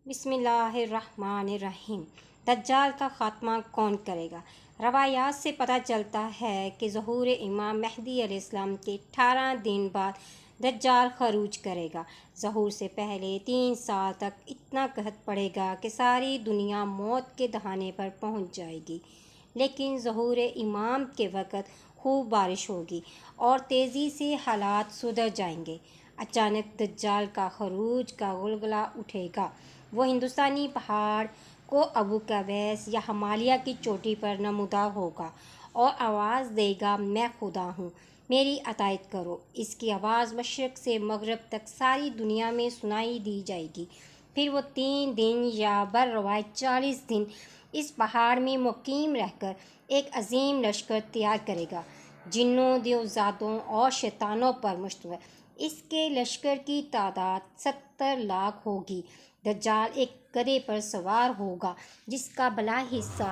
بسم اللہ الرحمن الرحیم۔ دجال کا خاتمہ کون کرے گا؟ روایات سے پتہ چلتا ہے کہ ظہور امام مہدی علیہ السلام کے 18 دن بعد دجال خروج کرے گا۔ ظہور سے پہلے 3 سال تک اتنا قحط پڑے گا کہ ساری دنیا موت کے دہانے پر پہنچ جائے گی، لیکن ظہور امام کے وقت خوب بارش ہوگی اور تیزی سے حالات سدھر جائیں گے۔ اچانک دجال کا خروج کا غلغلہ اٹھے گا۔ وہ ہندوستانی پہاڑ کو ابو قبیس یا ہمالیہ کی چوٹی پر نمودار ہوگا اور آواز دے گا، میں خدا ہوں، میری اطاعت کرو۔ اس کی آواز مشرق سے مغرب تک ساری دنیا میں سنائی دی جائے گی۔ پھر وہ 3 دن یا بروایت 40 دن اس پہاڑ میں مقیم رہ کر ایک عظیم لشکر تیار کرے گا، جنوں، دیوزادوں اور شیطانوں پر مشتمل۔ اس کے لشکر کی تعداد 70 لاکھ ہوگی۔ دجال ایک گدھے پر سوار ہوگا جس کا بالا حصہ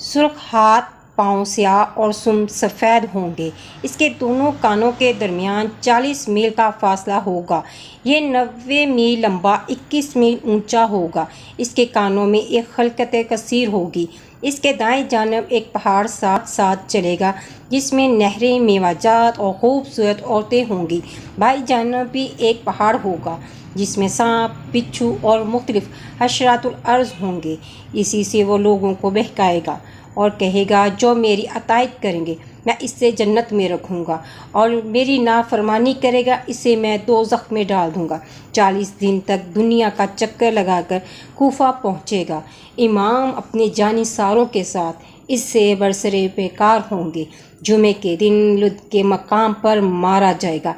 سرخ، ہاتھ پاؤں سیاہ اور سم سفید ہوں گے۔ اس کے دونوں کانوں کے درمیان 40 میل کا فاصلہ ہوگا۔ یہ 90 میل لمبا، 21 میل اونچا ہوگا۔ اس کے کانوں میں ایک خلقت کثیر ہوگی۔ اس کے دائیں جانب ایک پہاڑ ساتھ ساتھ چلے گا جس میں نہریں، میوہ جات اور خوبصورت عورتیں ہوں گی۔ بائیں جانب بھی ایک پہاڑ ہوگا جس میں سانپ، بچھو اور مختلف حشرات الارض ہوں گے۔ اسی سے وہ لوگوں کو بہکائے گا اور کہے گا، جو میری اطاعت کریں گے میں اسے جنت میں رکھوں گا، اور میری نافرمانی کرے گا اسے میں دوزخ میں ڈال دوں گا۔ 40 دن تک دنیا کا چکر لگا کر کوفہ پہنچے گا۔ امام اپنے جانثاروں کے ساتھ اس سے برسر پیکار ہوں گے۔ جمعے کے دن لد کے مقام پر مارا جائے گا۔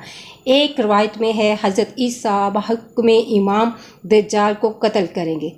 ایک روایت میں ہے، حضرت عیسیٰ بحکم امام دجال کو قتل کریں گے۔